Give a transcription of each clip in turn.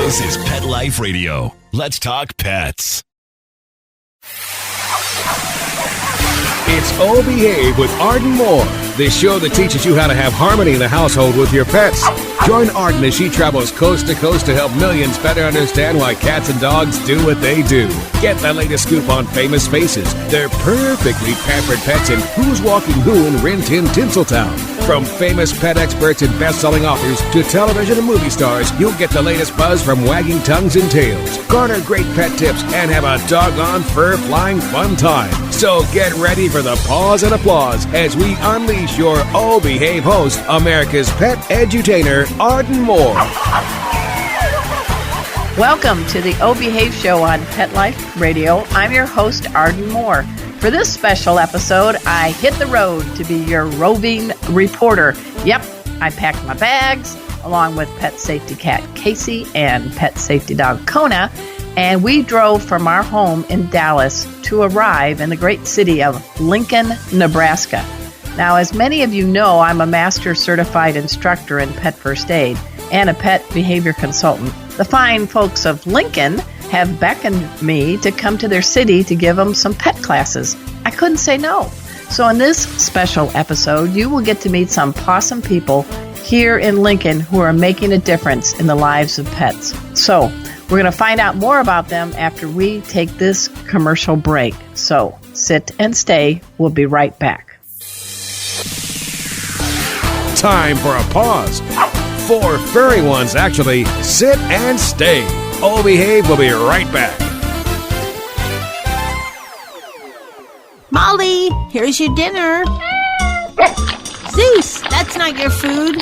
This is Pet Life Radio. Let's talk pets. It's Oh Behave with Arden Moore, the show that teaches you how to have harmony in the household with your pets. Join Arden as she travels coast to coast to help millions better understand why cats and dogs do what they do. Get the latest scoop on famous faces, their perfectly pampered pets, and who's walking who in Rin Tin Tinseltown. From famous pet experts and best-selling authors to television and movie stars, you'll get the latest buzz from wagging tongues and tails. Garner great pet tips and have a doggone fur-flying fun time. So get ready for the pause and applause as we unleash your Oh Behave host, America's pet edutainer, Arden Moore. Welcome to the Oh Behave show on Pet Life Radio. I'm your host, Arden Moore. For this special episode, I hit the road to be your roving reporter. Yep, I packed my bags along with pet safety cat Casey and pet safety dog Kona, and we drove from our home in Dallas to arrive in the great city of Lincoln, Nebraska. Now, as many of you know, I'm a master certified instructor in pet first aid and a pet behavior consultant. The fine folks of Lincoln have beckoned me to come to their city to give them some pet classes. I couldn't say no. So in this special episode, you will get to meet some Pawsome people here in Lincoln who are making a difference in the lives of pets. So we're going to find out more about them after we take this commercial break. So sit and stay. We'll be right back. Time for a pause. 4 furry ones, actually. Sit and stay. Oh Behave will be right back. Molly, here's your dinner. Zeus, that's not your food.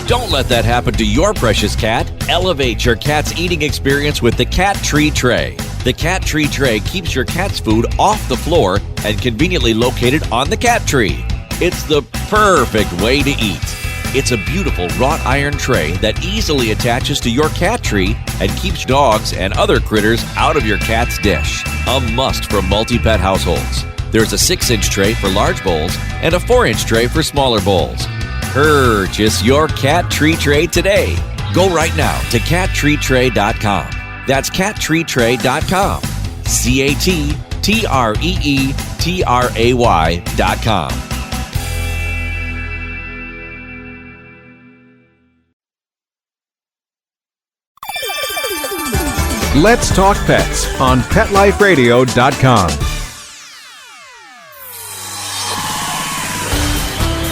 Don't let that happen to your precious cat. Elevate your cat's eating experience with the Cat Tree Tray. The Cat Tree Tray keeps your cat's food off the floor and conveniently located on the cat tree. It's the perfect way to eat. It's a beautiful wrought iron tray that easily attaches to your cat tree and keeps dogs and other critters out of your cat's dish. A must for multi-pet households. There's a 6-inch tray for large bowls and a 4-inch tray for smaller bowls. Purchase your Cat Tree Tray today. Go right now to cattreetray.com. That's cattreetray.com. CATTREETRAY.com. Let's Talk Pets on PetLifeRadio.com.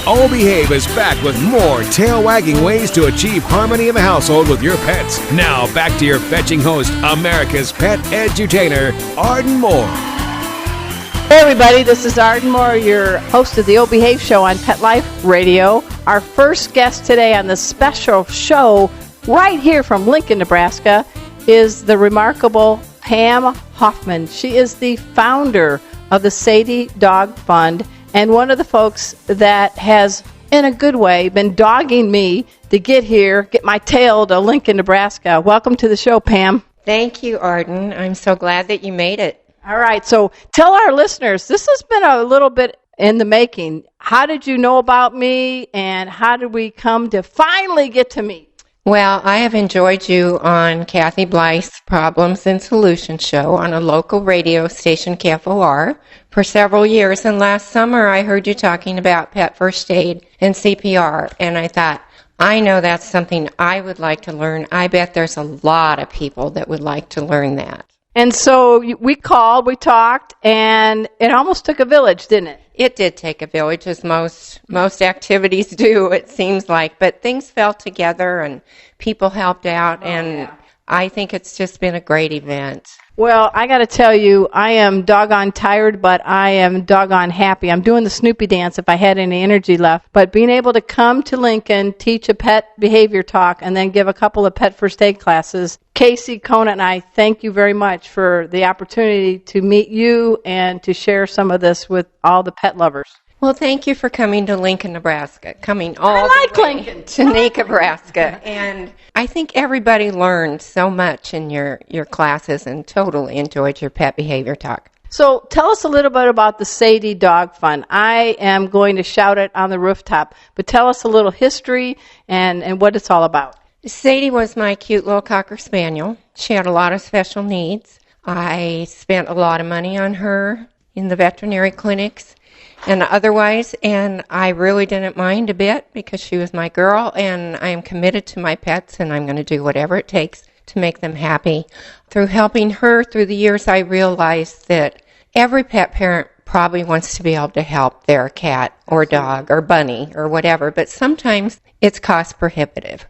Oh Behave is back with more tail-wagging ways to achieve harmony in the household with your pets. Now, back to your fetching host, America's pet edutainer, Arden Moore. Hey everybody, this is Arden Moore, your host of the Oh Behave show on Pet Life Radio. Our first guest today on this special show right here from Lincoln, Nebraska, is the remarkable Pam Hoffman. She is the founder of the Sadie Dog Fund and one of the folks that has, in a good way, been dogging me to get here, get my tail to Lincoln, Nebraska. Welcome to the show, Pam. Thank you, Arden. I'm so glad that you made it. All right, so tell our listeners, this has been a little bit in the making. How did you know about me, and how did we come to finally get to meet? Well, I have enjoyed you on Cathy Blythe's Problems and Solutions show on a local radio station, KFOR, for several years. And last summer, I heard you talking about pet first aid and CPR. And I thought, I know that's something I would like to learn. I bet there's a lot of people that would like to learn that. And so we called, we talked, and it almost took a village, didn't it? It did take a village, as most activities do, it seems like. But things fell together, and people helped out, and I think it's just been a great event. Well, I got to tell you, I am doggone tired, but I am doggone happy. I'm doing the Snoopy dance if I had any energy left. But being able to come to Lincoln, teach a pet behavior talk, and then give a couple of pet first aid classes, Casey, Kona, and I thank you very much for the opportunity to meet you and to share some of this with all the pet lovers. Well, thank you for coming to Lincoln, Nebraska, coming all I like the way Lincoln. to Nebraska. And I think everybody learned so much in your classes and totally enjoyed your pet behavior talk. So tell us a little bit about the Sadie Dog Fund. I am going to shout it on the rooftop, but tell us a little history and what it's all about. Sadie was my cute little Cocker Spaniel. She had a lot of special needs. I spent a lot of money on her in the veterinary clinics and otherwise, and I really didn't mind a bit because she was my girl, and I am committed to my pets, and I'm going to do whatever it takes to make them happy. Through helping her through the years, I realized that every pet parent probably wants to be able to help their cat or dog or bunny or whatever, but sometimes it's cost prohibitive.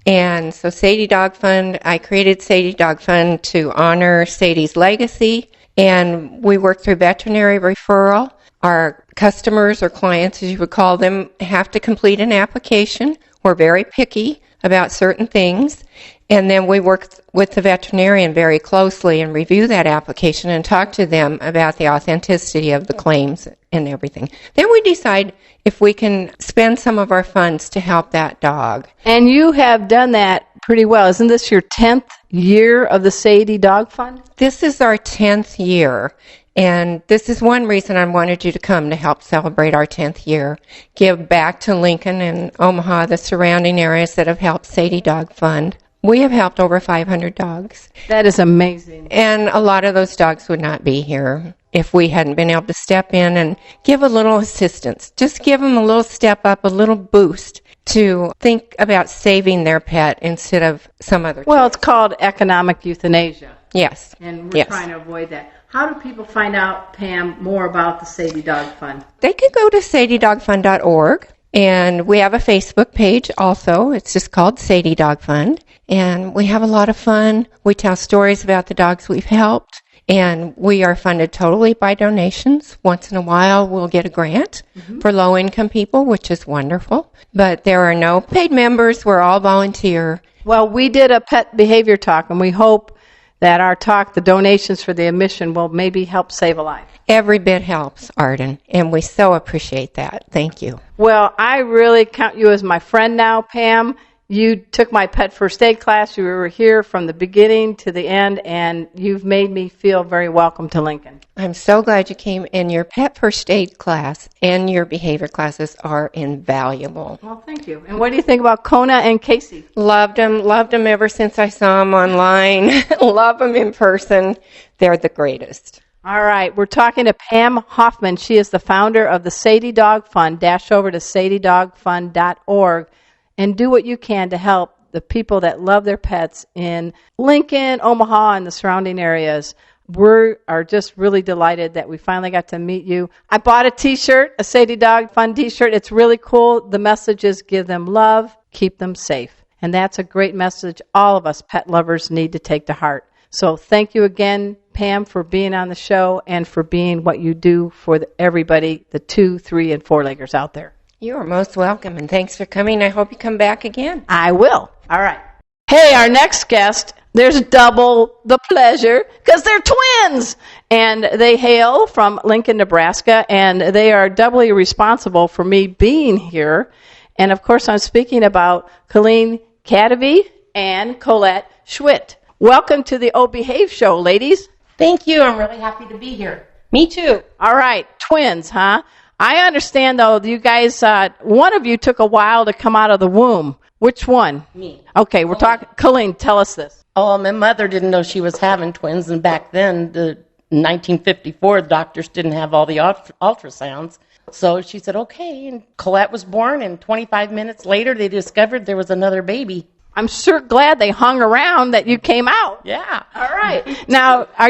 And so Sadie Dog Fund, I created Sadie Dog Fund to honor Sadie's legacy, and we work through veterinary referral. Our customers or clients, as you would call them, have to complete an application. We're very picky about certain things, and then we work with the veterinarian very closely and review that application and talk to them about the authenticity of the claims and everything. Then we decide if we can spend some of our funds to help that dog. And you have done that pretty well. Isn't this your 10th year of the Sadie Dog Fund? This is our 10th year. And this is one reason I wanted you to come, to help celebrate our 10th year. Give back to Lincoln and Omaha, the surrounding areas that have helped Sadie Dog Fund. We have helped over 500 dogs. That is amazing. And a lot of those dogs would not be here if we hadn't been able to step in and give a little assistance. Just give them a little step up, a little boost to think about saving their pet instead of some other Well, it's called economic euthanasia. Yes. And we're trying to avoid that. How do people find out, Pam, more about the Sadie Dog Fund? They can go to sadiedogfund.org, and we have a Facebook page also. It's just called Sadie Dog Fund, and we have a lot of fun. We tell stories about the dogs we've helped, and we are funded totally by donations. Once in a while, we'll get a grant for low-income people, which is wonderful, but there are no paid members. We're all volunteer. Well, we did a pet behavior talk, and we hope that our talk, the donations for the admission, will maybe help save a life. Every bit helps, Arden, and we so appreciate that. Thank you. Well, I really count you as my friend now, Pam. You took my pet first aid class. You were here from the beginning to the end, and you've made me feel very welcome to Lincoln. I'm so glad you came, and your pet first aid class and your behavior classes are invaluable. Well, thank you. And what do you think about Kona and Casey? Loved them ever since I saw them online. Love them in person. They're the greatest. All right, we're talking to Pam Hoffman. She is the founder of the Sadie Dog Fund. Dash over to sadiedogfund.org and do what you can to help the people that love their pets in Lincoln, Omaha, and the surrounding areas. We are just really delighted that we finally got to meet you. I bought a T-shirt, a Sadie Dog Fund T-shirt. It's really cool. The message is give them love, keep them safe. And that's a great message all of us pet lovers need to take to heart. So thank you again, Pam, for being on the show and for being what you do for everybody, the 2, 3, and 4-leggers out there. You are most welcome, and thanks for coming. I hope you come back again. I will. All right. Hey, our next guest, there's double the pleasure because they're twins, and they hail from Lincoln, Nebraska, and they are doubly responsible for me being here. And, of course, I'm speaking about Colleen Kadavny and Collette Schwindt. Welcome to the Oh Behave Show, ladies. Thank you. I'm really happy to be here. Me too. All right. Twins, huh? I understand, though, you guys, one of you took a while to come out of the womb. Which one? Me. Okay, we're talking. Colleen, tell us this. Oh, my mother didn't know she was having twins, and back then, the 1954, the doctors didn't have all the ultrasounds. So she said, okay, and Collette was born, and 25 minutes later, they discovered there was another baby. I'm sure glad they hung around that you came out. Yeah. All right. Now, how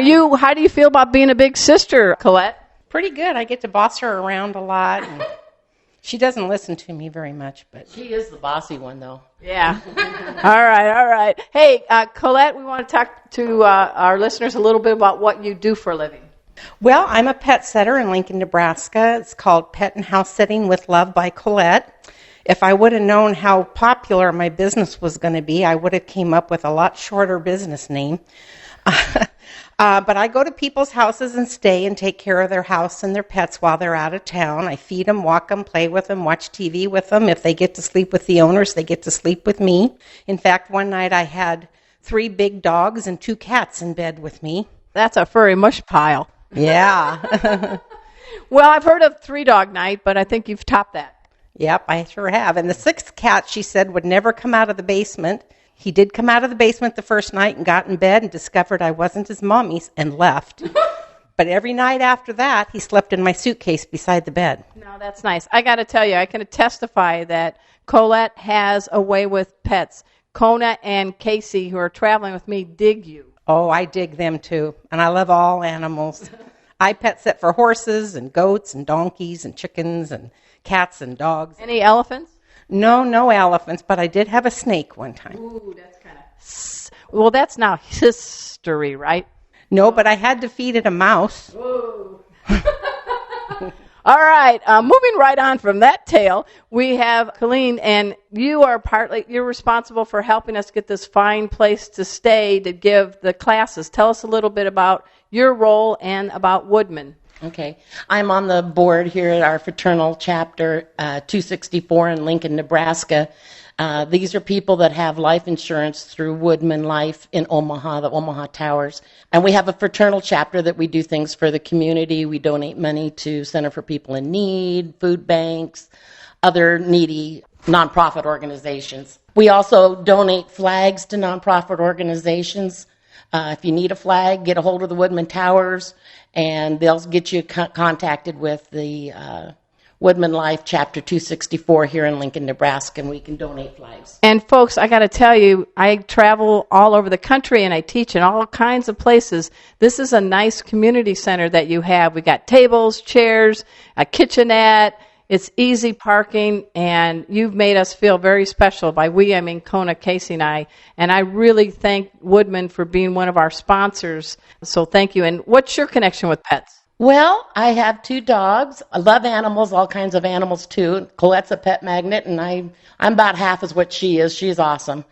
do you feel about being a big sister, Collette? Pretty good. I get to boss her around a lot. And she doesn't listen to me very much, but she is the bossy one, though. Yeah. All right. Hey, Collette, we want to talk to our listeners a little bit about what you do for a living. Well, I'm a pet setter in Lincoln, Nebraska. It's called Pet and House Sitting with Love by Collette. If I would have known how popular my business was going to be, I would have came up with a lot shorter business name. But I go to people's houses and stay and take care of their house and their pets while they're out of town. I feed them, walk them, play with them, watch TV with them. If they get to sleep with the owners, they get to sleep with me. In fact, one night I had 3 big dogs and 2 cats in bed with me. That's a furry mush pile. Yeah. Well, I've heard of 3-dog night, but I think you've topped that. Yep, I sure have. And the 6th cat, she said, would never come out of the basement. He did come out of the basement the first night and got in bed and discovered I wasn't his mommy and left. But every night after that, he slept in my suitcase beside the bed. No, that's nice. I got to tell you, I can testify that Collette has a way with pets. Kona and Casey, who are traveling with me, dig you. Oh, I dig them too. And I love all animals. I pet sit for horses and goats and donkeys and chickens and cats and dogs. Any elephants? No elephants, but I did have a snake one time. Ooh, that's kind of... Well, that's now history, right? No, but I had to feed it a mouse. Whoa. All right, moving right on from that tale, we have Colleen, and you're responsible for helping us get this fine place to stay to give the classes. Tell us a little bit about your role and about Woodman. Okay. I'm on the board here at our fraternal chapter, 264 in Lincoln, Nebraska. These are people that have life insurance through Woodman Life in Omaha, the Omaha Towers. And we have a fraternal chapter that we do things for the community. We donate money to Center for People in Need, food banks, other needy nonprofit organizations. We also donate flags to nonprofit organizations. If you need a flag, get a hold of the Woodman Towers, and they'll get you contacted with the Woodman Life Chapter 264 here in Lincoln, Nebraska, and we can donate flags. And folks, I got to tell you, I travel all over the country and I teach in all kinds of places. This is a nice community center that you have. We got tables, chairs, a kitchenette. It's easy parking, and you've made us feel very special. By we, I mean Kona, Casey, and I. And I really thank Woodman for being one of our sponsors. So thank you. And what's your connection with pets? Well, I have 2 dogs. I love animals, all kinds of animals too. Colette's a pet magnet, and I'm about half as what she is. She's awesome.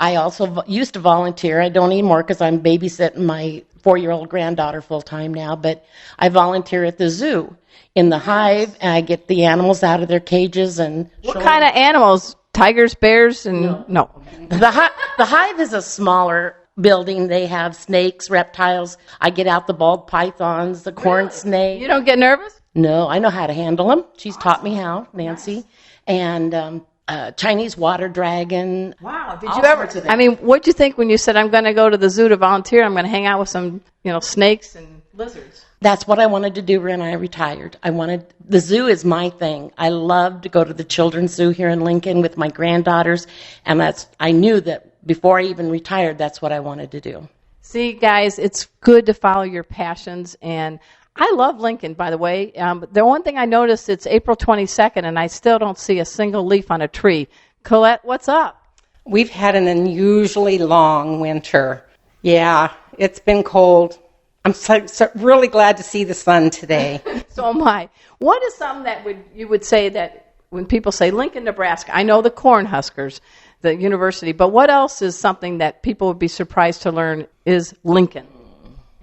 I also used to volunteer. I don't anymore because I'm babysitting my 4-year-old granddaughter full time now, but I volunteer at the zoo in the hive, and I get the animals out of their cages and What kind of animals? Tigers, bears, and no. The hive is a smaller building. They have snakes, reptiles. I get out the bald pythons, the corn snake. You don't get nervous? No, I know how to handle them. She's taught me how, Nancy. Nice. And Chinese water dragon. Wow. Did you ever? I mean, what'd you think when you said, I'm going to go to the zoo to volunteer? I'm going to hang out with some, snakes and lizards. That's what I wanted to do when I retired. The zoo is my thing. I love to go to the children's zoo here in Lincoln with my granddaughters, and I knew that before I even retired, that's what I wanted to do. See, guys, it's good to follow your passions, and I love Lincoln, by the way. The one thing I noticed, it's April 22nd, and I still don't see a single leaf on a tree. Collette, what's up? We've had an unusually long winter. Yeah, it's been cold. I'm so really glad to see the sun today. So am I. What is something that you would say that when people say Lincoln, Nebraska, I know the Cornhuskers, the university, but what else is something that people would be surprised to learn is Lincoln?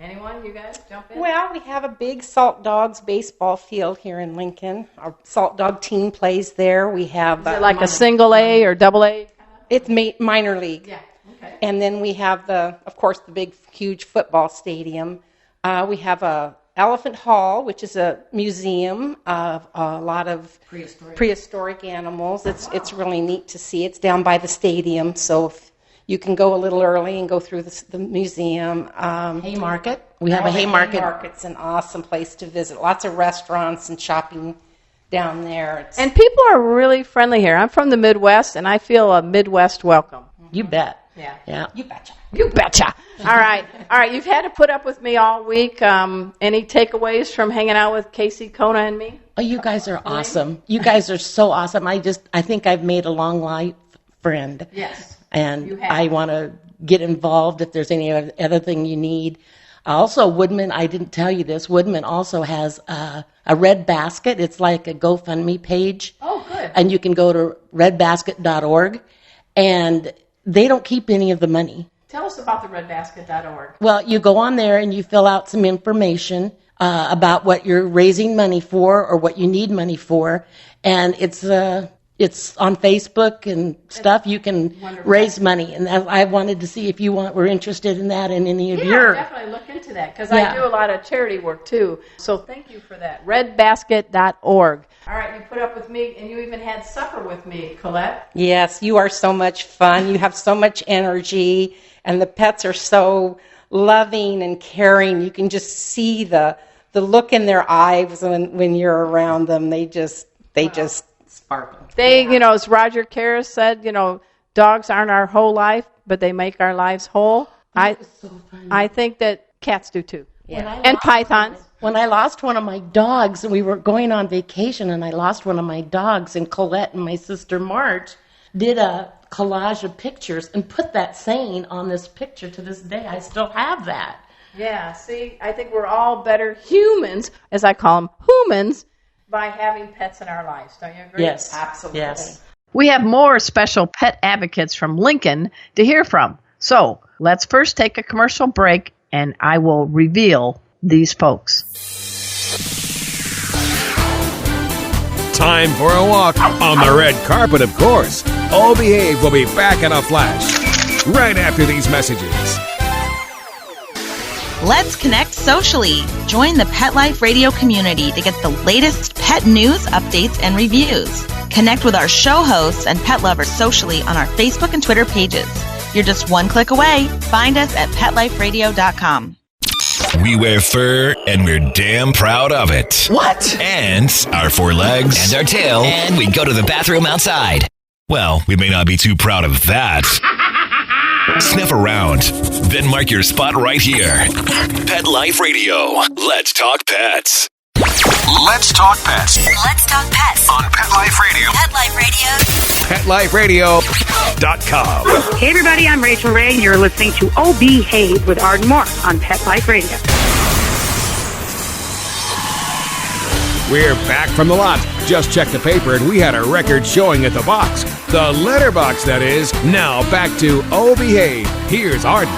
Anyone? You guys jump in? Well, we have a big Salt Dogs baseball field here in Lincoln. Our Salt Dog team plays there. We have... Is it like a single A or double A? It's minor league. Yeah. Okay. And then we have, of course, the big, huge football stadium. We have a Elephant Hall, which is a museum of a lot of prehistoric animals. It's really neat to see. It's down by the stadium, so if you can go a little early and go through the museum. Haymarket. We have a Haymarket. Haymarket's an awesome place to visit. Lots of restaurants and shopping down there. And people are really friendly here. I'm from the Midwest, and I feel a Midwest welcome. You bet. Yeah. You betcha. You betcha. All right. You've had to put up with me all week. Any takeaways from hanging out with Casey, Kona, and me? Oh, you guys are awesome. You guys are so awesome. I think I've made a long life friend. Yes. And I want to get involved if there's any other thing you need. Also, Woodman, I didn't tell you this, Woodman also has a Red Basket. It's like a GoFundMe page. Oh, good. And you can go to redbasket.org, and they don't keep any of the money. Tell us about the redbasket.org. Well, you go on there and you fill out some information about what you're raising money for or what you need money for, and it's on Facebook and stuff. You can raise money, and I wanted to see if you were interested in that and any of your. Yeah, definitely look into that, because I do a lot of charity work, too. So thank you for that. Redbasket.org. All right, you put up with me, and you even had supper with me, Collette. Yes, you are so much fun. You have so much energy, and the pets are so loving and caring. You can just see the look in their eyes when you're around them. They just sparkle. As Roger Karras said, dogs aren't our whole life, but they make our lives whole. I think that cats do too. Yeah. And pythons. When I lost one of my dogs, we were going on vacation, and I lost one of my dogs, and Colette and my sister Marge did a collage of pictures and put that saying on this picture to this day. I still have that. Yeah, see, I think we're all better humans, as I call them, humans, by having pets in our lives. Don't you agree? Yes. Absolutely. Yes. We have more special pet advocates from Lincoln to hear from. So let's first take a commercial break, and I will reveal these folks. Time for a walk on the red carpet, of course. Oh Behave will be back in a flash right after these messages. Let's connect socially. Join the Pet Life Radio community to get the latest pet news, updates, and reviews. Connect with our show hosts and pet lovers socially on our Facebook and Twitter pages. You're just one click away. Find us at PetLifeRadio.com. We wear fur, and we're damn proud of it. What? And our 4 legs. And our tail. And we go to the bathroom outside. Well, we may not be too proud of that. Sniff around, then mark your spot right here. Pet Life Radio. Let's talk pets. Let's talk pets. Let's talk pets On Pet Life Radio. Pet Life Radio. PetLifeRadio.com. Hey everybody, I'm Rachel Ray, and you're listening to Oh Behave with Arden Moore on Pet Life Radio. We're back from the lot. Just checked the paper, and we had a record showing at the box. The letterbox, that is. Now back to Oh Behave. Here's Arden.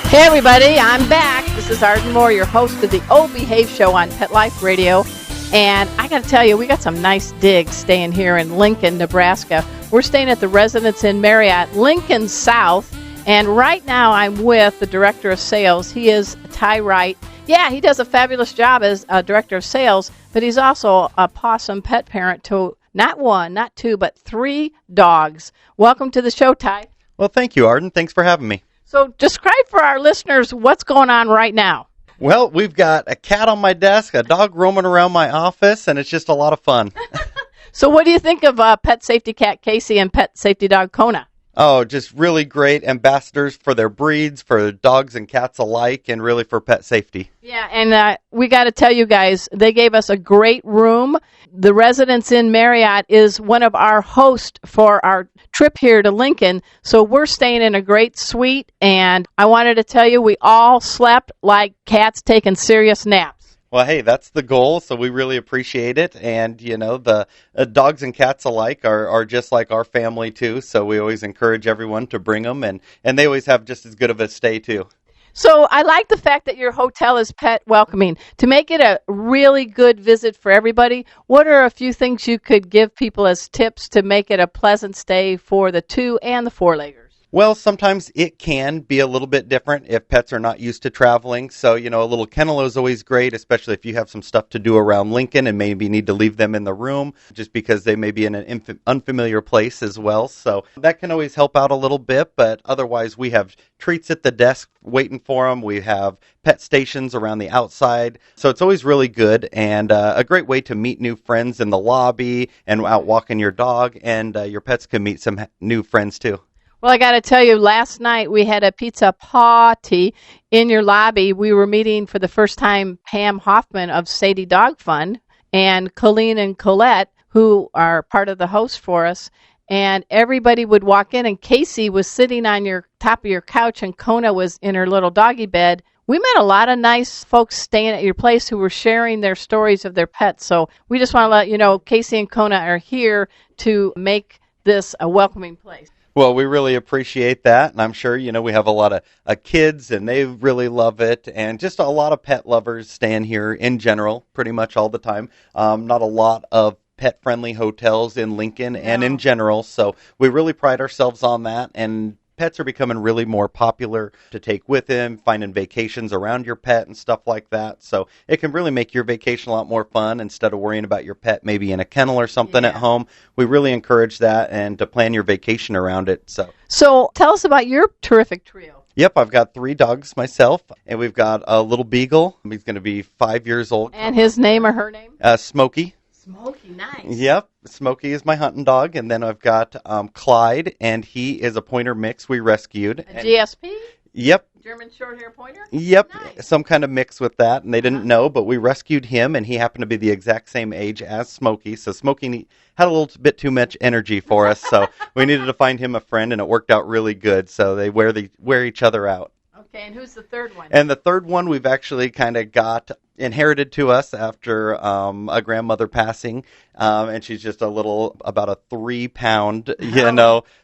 Hey everybody, I'm back. This is Arden Moore, your host of the Oh Behave Show on Pet Life Radio. And I got to tell you, we got some nice digs staying here in Lincoln, Nebraska. We're staying at the Residence Inn Marriott, Lincoln South. And right now I'm with the Director of Sales. He is Ty Wright. Yeah, he does a fabulous job as a Director of Sales, but he's also a Pawsome pet parent to not 1, not 2, but 3 dogs. Welcome to the show, Ty. Well, thank you, Arden. Thanks for having me. So describe for our listeners what's going on right now. Well, we've got a cat on my desk, a dog roaming around my office, and it's just a lot of fun. So what do you think of pet safety cat Casey and pet safety dog Kona? Oh, just really great ambassadors for their breeds, for dogs and cats alike, and really for pet safety. Yeah, and we got to tell you guys, they gave us a great room. The Residence Inn Marriott is one of our hosts for our trip here to Lincoln, so we're staying in a great suite, and I wanted to tell you we all slept like cats taking serious naps. Well, hey, that's the goal, so we really appreciate it. And, the dogs and cats alike are just like our family, too. So we always encourage everyone to bring them, and they always have just as good of a stay, too. So I like the fact that your hotel is pet welcoming. To make it a really good visit for everybody, what are a few things you could give people as tips to make it a pleasant stay for the 2 and the 4-leggers? Well, sometimes it can be a little bit different if pets are not used to traveling. So, a little kennel is always great, especially if you have some stuff to do around Lincoln and maybe need to leave them in the room just because they may be in an unfamiliar place as well. So that can always help out a little bit. But otherwise, we have treats at the desk waiting for them. We have pet stations around the outside. So it's always really good and a great way to meet new friends in the lobby and out walking your dog. And your pets can meet some new friends, too. Well, I got to tell you, last night we had a pizza party in your lobby. We were meeting for the first time Pam Hoffman of Sadie Dog Fund and Colleen and Collette, who are part of the host for us. And everybody would walk in, and Casey was sitting on your top of your couch, and Kona was in her little doggy bed. We met a lot of nice folks staying at your place who were sharing their stories of their pets. So we just want to let you know, Casey and Kona are here to make this a welcoming place. Well, we really appreciate that, and I'm sure, we have a lot of kids, and they really love it, and just a lot of pet lovers staying here in general, pretty much all the time. Not a lot of pet-friendly hotels in Lincoln and in general, so we really pride ourselves on that, and pets are becoming really more popular to take with him, finding vacations around your pet and stuff like that. So it can really make your vacation a lot more fun instead of worrying about your pet maybe in a kennel or something at home. We really encourage that and to plan your vacation around it. So tell us about your terrific trio. Yep, I've got 3 dogs myself, and we've got a little beagle. He's going to be 5 years old. And his name or her name? Smokey. Smokey, nice. Yep, Smokey is my hunting dog, and then I've got Clyde, and he is a pointer mix we rescued. A GSP? Yep. German Shorthair Pointer? Yep, nice. Some kind of mix with that, and they didn't know, but we rescued him, and he happened to be the exact same age as Smokey, so Smokey had a little bit too much energy for us, so we needed to find him a friend, and it worked out really good, so they wear each other out. Okay, and who's the third one? And the third one we've actually kind of got inherited to us after a grandmother passing, and she's just about a 3-pound,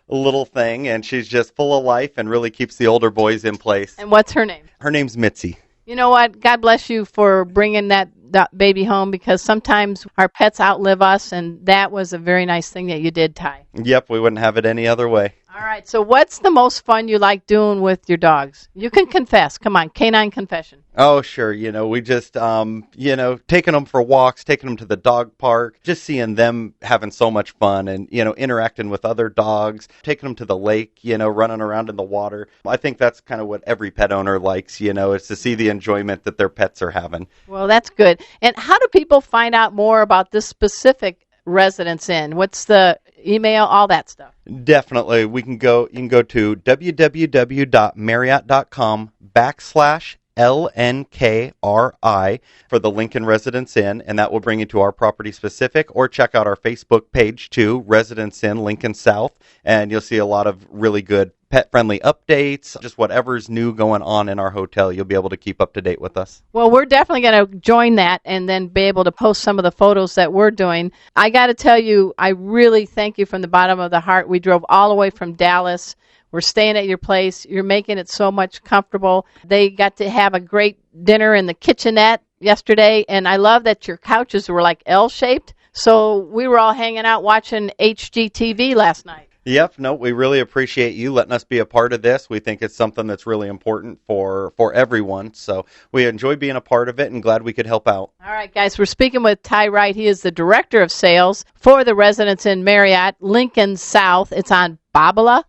little thing, and she's just full of life and really keeps the older boys in place. And what's her name? Her name's Mitzi. You know what? God bless you for bringing that baby home, because sometimes our pets outlive us, and that was a very nice thing that you did, Ty. Yep, we wouldn't have it any other way. All right, so what's the most fun you like doing with your dogs? You can confess. Come on, canine confession. Oh, sure. We just, taking them for walks, taking them to the dog park, just seeing them having so much fun and, interacting with other dogs, taking them to the lake, running around in the water. I think that's kind of what every pet owner likes, is to see the enjoyment that their pets are having. Well, that's good. And how do people find out more about this specific Residence Inn? What's the email, all that stuff? Definitely. You can go to www.marriott.com/LNKRI for the Lincoln Residence Inn, and that will bring you to our property specific, or check out our Facebook page too, Residence Inn Lincoln South, and you'll see a lot of really good pet-friendly updates, just whatever's new going on in our hotel. You'll be able to keep up to date with us. Well, we're definitely going to join that and then be able to post some of the photos that we're doing. I got to tell you, I really thank you from the bottom of the heart. We drove all the way from Dallas. We're staying at your place. You're making it so much comfortable. They got to have a great dinner in the kitchenette yesterday, and I love that your couches were like L-shaped. So we were all hanging out watching HGTV last night. Yep, no, we really appreciate you letting us be a part of this. We think it's something that's really important for everyone. So we enjoy being a part of it and glad we could help out. All right, guys, we're speaking with Ty Wright. He is the Director of Sales for the Residence Inn Marriott, Lincoln South. It's on Bobley?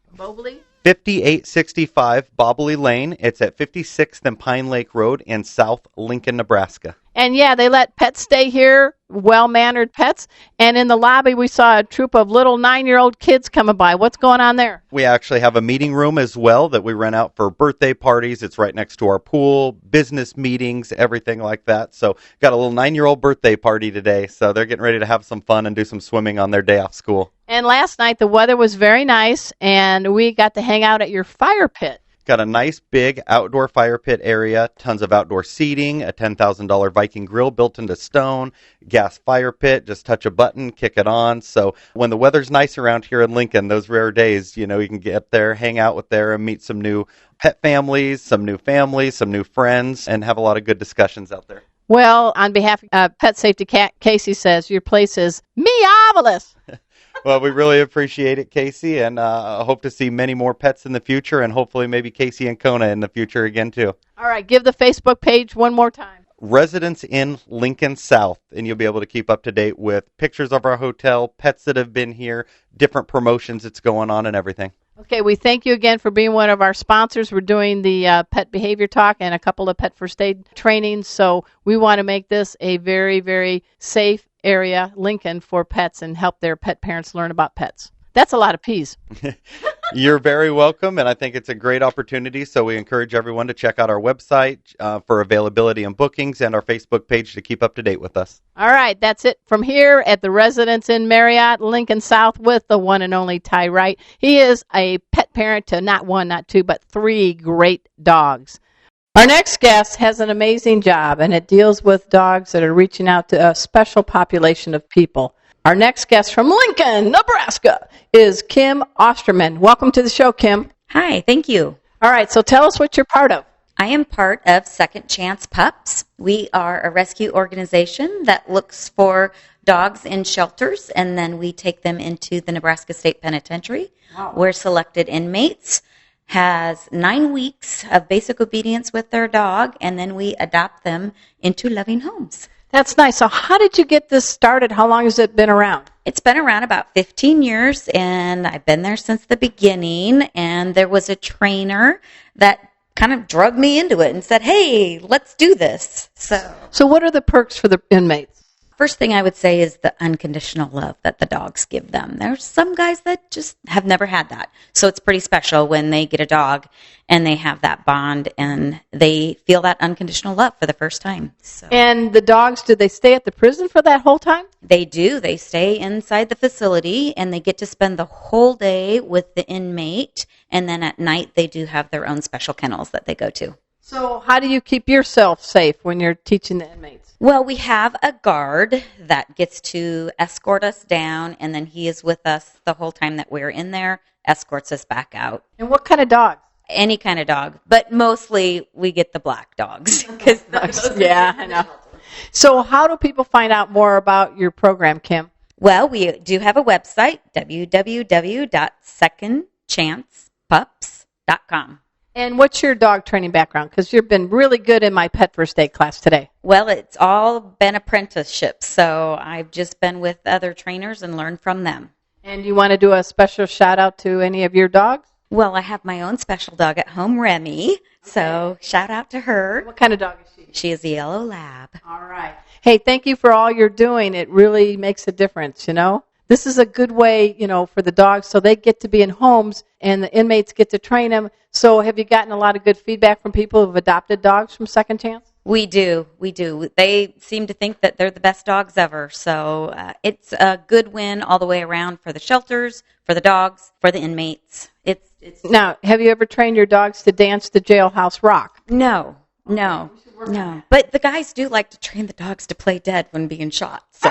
5865 Bobley Lane. It's at 56th and Pine Lake Road in South Lincoln, Nebraska. And yeah, they let pets stay here, well-mannered pets. And in the lobby, we saw a troop of little 9-year-old kids coming by. What's going on there? We actually have a meeting room as well that we rent out for birthday parties. It's right next to our pool, business meetings, everything like that. So got a little 9-year-old birthday party today. So they're getting ready to have some fun and do some swimming on their day off school. And last night, the weather was very nice, and we got to hang out at your fire pit. Got a nice big outdoor fire pit area, tons of outdoor seating, a $10,000 Viking grill built into stone, gas fire pit, just touch a button, kick it on. So when the weather's nice around here in Lincoln, those rare days, you can get there, hang out with there, and meet some new pet families, some new friends, and have a lot of good discussions out there. Well, on behalf of Pet Safety Cat, Casey says your place is meovelous. Well, we really appreciate it, Casey, and hope to see many more pets in the future, and hopefully maybe Casey and Kona in the future again, too. All right, give the Facebook page one more time. Residence Inn Lincoln South, and you'll be able to keep up to date with pictures of our hotel, pets that have been here, different promotions that's going on, and everything. Okay, we thank you again for being one of our sponsors. We're doing the pet behavior talk and a couple of pet first aid trainings, so we want to make this a very, very safe area, Lincoln, for pets and help their pet parents learn about pets. That's a lot of P's. You're very welcome, and I think it's a great opportunity, so we encourage everyone to check out our website for availability and bookings and our Facebook page to keep up to date with us. All right, that's it from here at the Residence Inn Marriott, Lincoln South, with the one and only Ty Wright. He is a pet parent to not one, not two, but 3 great dogs. Our next guest has an amazing job, and it deals with dogs that are reaching out to a special population of people. Our next guest from Lincoln, Nebraska, is Kim Osterman. Welcome to the show, Kim. Hi, thank you. All right, so tell us what you're part of. I am part of Second Chance Pups. We are a rescue organization that looks for dogs in shelters, and then we take them into the Nebraska State Penitentiary. Wow. We're selected inmates, has 9 weeks of basic obedience with their dog, and then we adopt them into loving homes. That's nice. So how did you get this started? How long has it been around? It's been around about 15 years, and I've been there since the beginning, and there was a trainer that kind of drug me into it and said, hey, let's do this. So what are the perks for the inmates? First thing I would say is the unconditional love that the dogs give them. There's some guys that just have never had that. So it's pretty special when they get a dog and they have that bond and they feel that unconditional love for the first time. So. And the dogs, do they stay at the prison for that whole time? They do. They stay inside the facility and they get to spend the whole day with the inmate. And then at night they do have their own special kennels that they go to. So how do you keep yourself safe when you're teaching the inmates? Well, we have a guard that gets to escort us down, and then he is with us the whole time that we're in there, escorts us back out. And what kind of dogs? Any kind of dog, but mostly we get the black dogs. Yeah, I know. So how do people find out more about your program, Kim? Well, we do have a website, www.secondchancepups.com. And what's your dog training background? Because you've been really good in my pet first aid class today. Well, it's all been apprenticeships, so I've just been with other trainers and learned from them. And you want to do a special shout out to any of your dogs? Well, I have my own special dog at home, Remy, so shout out to her. What kind of dog is she? She is a yellow lab. All right. Hey, thank you for all you're doing. It really makes a difference, you know. This is a good way, you know, for the dogs so they get to be in homes and the inmates get to train them. So have you gotten a lot of good feedback from people who have adopted dogs from Second Chance? We do. They seem to think that they're the best dogs ever. So it's a good win all the way around for the shelters, for the dogs, for the inmates. It's Now, have you ever trained your dogs to dance the jailhouse rock? No. But the guys do like to train the dogs to play dead when being shot. So.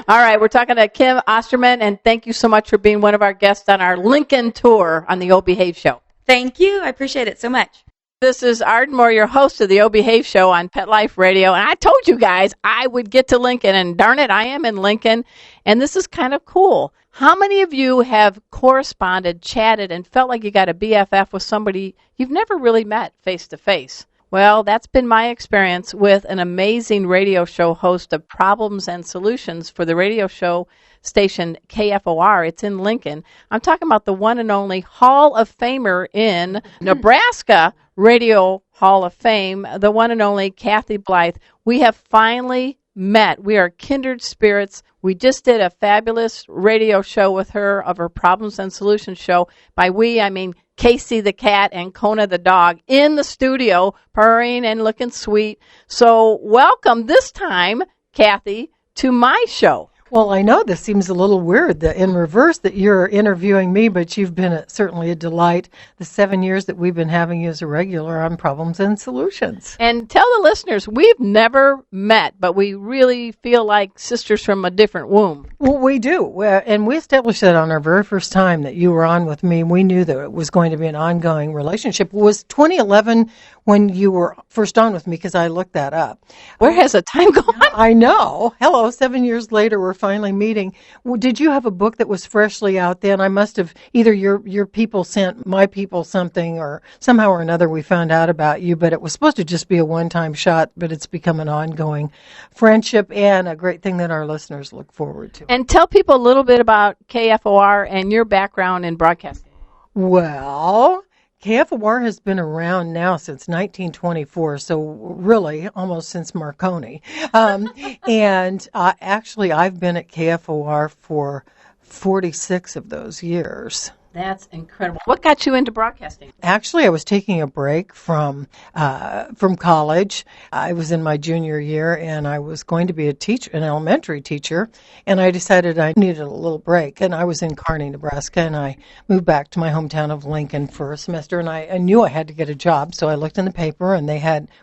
All right, we're talking to Kim Osterman, and thank you so much for being one of our guests on our Lincoln tour on the O Behave Show. Thank you. I appreciate it so much. This is Arden Moore, your host of the O Behave Show on Pet Life Radio, and I told you guys I would get to Lincoln, and darn it, I am in Lincoln, and this is kind of cool. How many of you have corresponded, chatted, and felt like you got a BFF with somebody you've never really met face-to-face? Well, that's been my experience with an amazing radio show host of Problems and Solutions for the radio show station KFOR. It's in Lincoln. I'm talking about the one and only Hall of Famer in Nebraska Radio Hall of Fame, the one and only Cathy Blythe. We have finally met. We are kindred spirits. We just did a fabulous radio show with her of her Problems and Solutions show. By we, I mean Casey the cat and Kona the dog in the studio, purring and looking sweet. So welcome this time, Cathy, to my show. Well, I know this seems a little weird that in reverse that you're interviewing me, but you've been certainly a delight the 7 years that we've been having you as a regular on Problems and Solutions. And tell the listeners, we've never met, but we really feel like sisters from a different womb. Well, we do. And we established that on our very first time that you were on with me. We knew that it was going to be an ongoing relationship. It was 2011 when you were first on with me, because I looked that up. Where has the time gone? I know. Hello, 7 years later, we're finally meeting. Did you have a book that was freshly out then? I must have, either your people sent my people something, or somehow or another we found out about you, but it was supposed to just be a one-time shot, but it's become an ongoing friendship and a great thing that our listeners look forward to. And tell people a little bit about KFOR and your background in broadcasting. Well, KFOR has been around now since 1924, so really almost since Marconi. And actually, I've been at KFOR for 46 of those years. That's incredible. What got you into broadcasting? Actually, I was taking a break from college. I was in my junior year, and I was going to be an elementary teacher, and I decided I needed a little break. And I was in Kearney, Nebraska, and I moved back to my hometown of Lincoln for a semester, and I knew I had to get a job, so I looked in the paper, and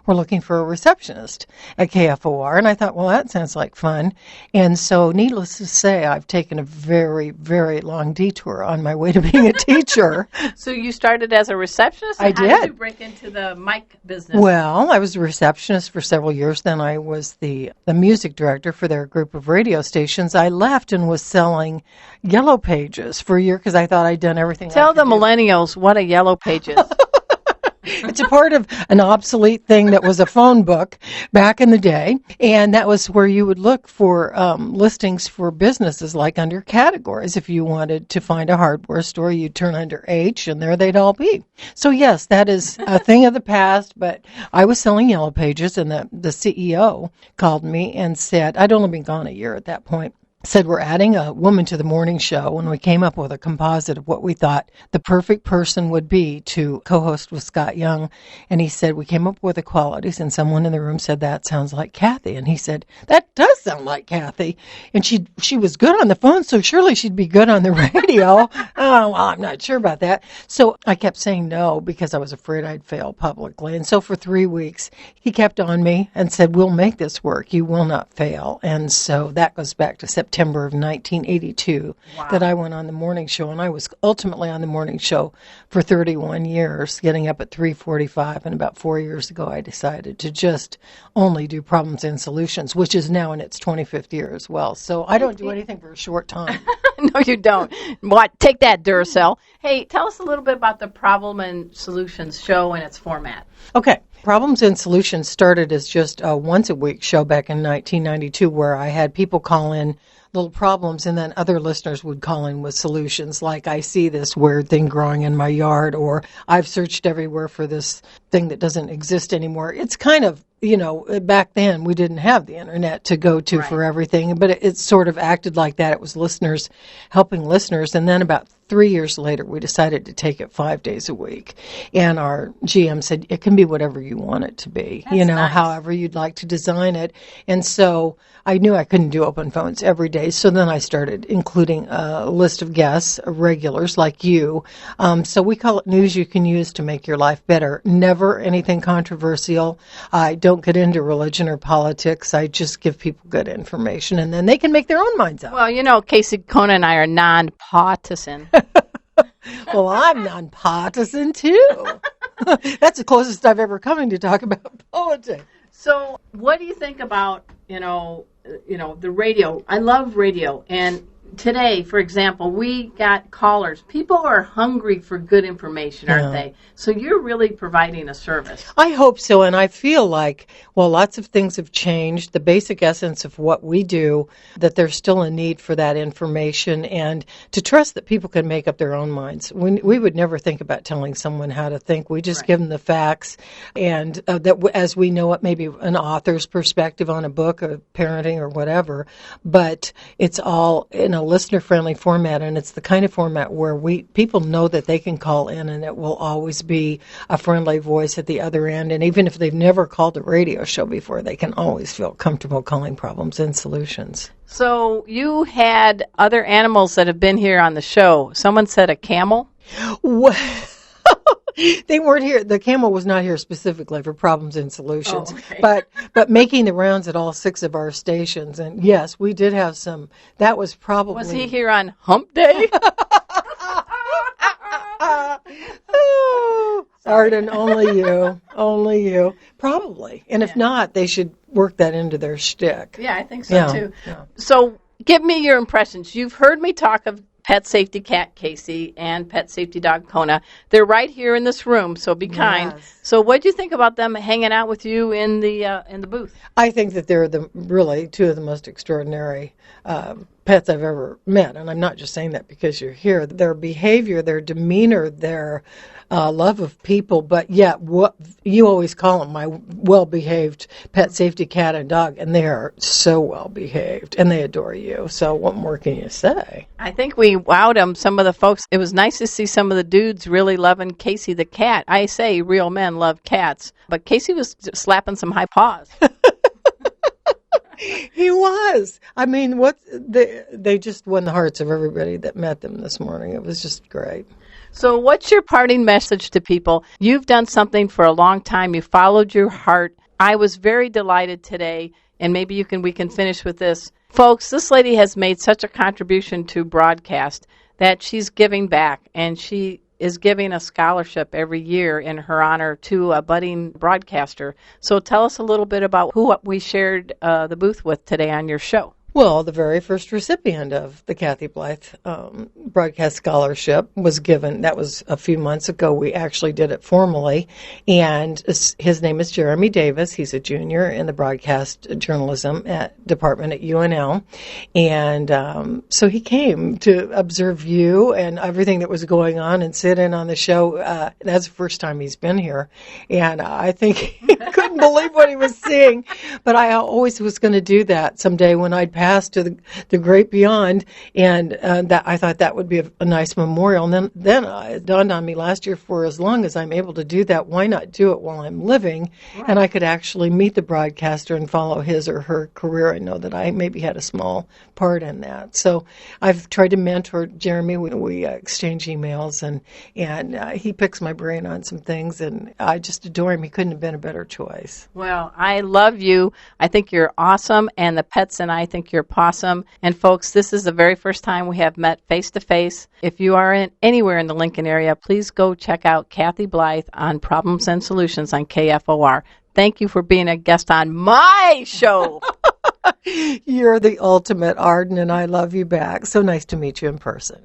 were looking for a receptionist at KFOR, and I thought, well, that sounds like fun. And so, needless to say, I've taken a very, very long detour on my way to be being a teacher. So you started as a receptionist? I How did. did you break into the mic business? Well, I was a receptionist for several years. Then I was the music director for their group of radio stations. I left and was selling Yellow Pages for a year because I thought I'd done everything. Tell the millennials what a Yellow Page is. It's a part of an obsolete thing that was a phone book back in the day, and that was where you would look for listings for businesses, like under categories. If you wanted to find a hardware store, you'd turn under H, and there they'd all be. So yes, that is a thing of the past, but I was selling Yellow Pages, and the CEO called me and said, I'd only been gone a year at that point, said, we're adding a woman to the morning show, and we came up with a composite of what we thought the perfect person would be to co-host with Scott Young. And he said, we came up with the qualities, and someone in the room said, that sounds like Cathy. And he said, that does sound like Cathy. And she was good on the phone, so surely she'd be good on the radio. Oh, well, I'm not sure about that. So I kept saying no because I was afraid I'd fail publicly. And so for 3 weeks, he kept on me and said, we'll make this work. You will not fail. And so that goes back to September of 1982 that I went on the morning show, and I was ultimately on the morning show for 31 years, getting up at 3:45, and about 4 years ago I decided to just only do problems and solutions, which is now in its 25th year as well. So I don't do anything for a short time. No, you don't. What? Take that, Duracell. Hey, tell us a little bit about the Problem and Solutions show and its format. Okay. Problems and Solutions started as just a once-a-week show back in 1992 where I had people call in little problems, and then other listeners would call in with solutions, like I see this weird thing growing in my yard, or I've searched everywhere for this thing that doesn't exist anymore. It's kind of, back then we didn't have the internet to go to for everything, but it sort of acted like that. It was listeners helping listeners, and then about 3 years later, we decided to take it 5 days a week. And our GM said, it can be whatever you want it to be, nice. However you'd like to design it. And so I knew I couldn't do open phones every day. So then I started including a list of guests, regulars like you. So we call it news you can use to make your life better. Never anything controversial. I don't get into religion or politics. I just give people good information, and then they can make their own minds up. Well, Casey, Kona, and I are non-partisan. Well, I'm non-partisan, too. That's the closest I've ever come to talk about politics. So what do you think about, the radio? I love radio. And today, for example, we got callers. People are hungry for good information, aren't they? So you're really providing a service. I hope so, and I feel like, lots of things have changed. The basic essence of what we do, that there's still a need for that information, and to trust that people can make up their own minds. We would never think about telling someone how to think. We just give them the facts, and that as we know it, maybe an author's perspective on a book or parenting or whatever, but it's all in a listener-friendly format, and it's the kind of format where people know that they can call in, and it will always be a friendly voice at the other end. And even if they've never called a radio show before, they can always feel comfortable calling Problems and Solutions. So you had other animals that have been here on the show. Someone said a camel? They weren't here. The camel was not here specifically for Problems and Solutions, okay. but making the rounds at all 6 of our stations. And yes, we did have some. That was probably. Was he here on Hump Day? Arden, only you, probably. And if not, they should work that into their shtick. Yeah, I think so too. Yeah. So give me your impressions. You've heard me talk of Pet Safety Cat Casey and Pet Safety Dog Kona. They're right here in this room, so be kind. So what do you think about them hanging out with you in the booth? I think that they're really two of the most extraordinary pets I've ever met, and I'm not just saying that because you're here. Their behavior, their demeanor, their love of people, but what you always call them my well-behaved pet safety cat and dog, and they are so well-behaved, and they adore you. So what more can you say? I think we wowed them, some of the folks. It was nice to see some of the dudes really loving Casey the cat. I say real men love cats, but Casey was slapping some high paws. He was. I mean, they just won the hearts of everybody that met them this morning. It was just great. So what's your parting message to people? You've done something for a long time. You followed your heart. I was very delighted today, and maybe we can finish with this. Folks, this lady has made such a contribution to broadcast that she's giving back, and she is giving a scholarship every year in her honor to a budding broadcaster. So tell us a little bit about who we shared the booth with today on your show. Well, the very first recipient of the Cathy Blythe Broadcast Scholarship was given. That was a few months ago. We actually did it formally. And his name is Jeremy Davis. He's a junior in the broadcast journalism department at UNL. And so he came to observe you and everything that was going on and sit in on the show. That's the first time he's been here. And I think he couldn't believe what he was seeing. But I always was going to do that someday when I'd pass to the great beyond, and that I thought that would be a nice memorial. And then it dawned on me last year, for as long as I'm able to do that, why not do it while I'm living? Right. And I could actually meet the broadcaster and follow his or her career. I know that I maybe had a small part in that. So I've tried to mentor Jeremy. We exchange emails, and he picks my brain on some things, and I just adore him. He couldn't have been a better choice. Well, I love you. I think you're awesome, and the pets and I think you're Pawsome. And folks, this is the very first time we have met face-to-face. If you are anywhere in the Lincoln area, please go check out Cathy Blythe on Problems and Solutions on KFOR. Thank you for being a guest on my show. You're the ultimate, Arden, and I love you back. So nice to meet you in person.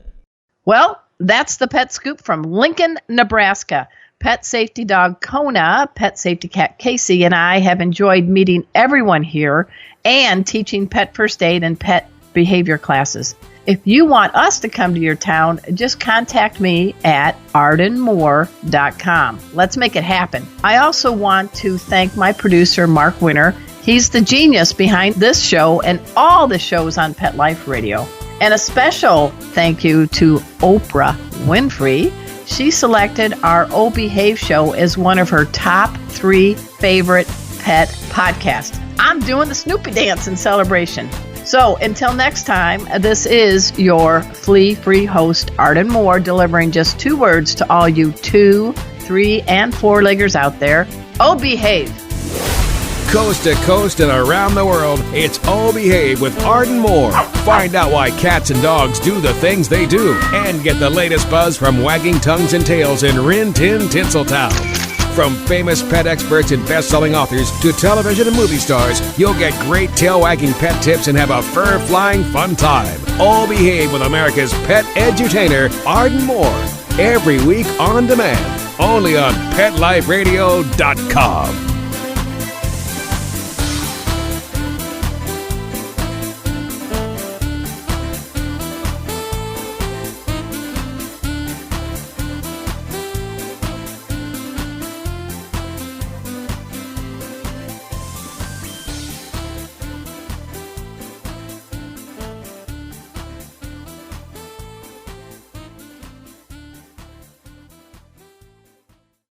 Well, that's the pet scoop from Lincoln, Nebraska. Pet safety dog Kona, pet safety cat Casey, and I have enjoyed meeting everyone here and teaching pet first aid and pet behavior classes. If you want us to come to your town, just contact me at ardenmoore.com. Let's make it happen. I also want to thank my producer, Mark Winter. He's the genius behind this show and all the shows on Pet Life Radio. And a special thank you to Oprah Winfrey. She selected our Oh Behave show as one of her top 3 favorite pet podcasts. I'm doing the Snoopy dance in celebration. So until next time, this is your flea-free host, Arden Moore, delivering just 2 words to all you 2, 3, and 4-leggers out there. Oh, behave. Coast to coast and around the world, it's Oh Behave with Arden Moore. Find out why cats and dogs do the things they do and get the latest buzz from wagging tongues and tails in Rin Tin Tinseltown. From famous pet experts and best-selling authors to television and movie stars, you'll get great tail-wagging pet tips and have a fur-flying fun time. Oh Behave with America's pet edutainer, Arden Moore. Every week on demand, only on PetLifeRadio.com.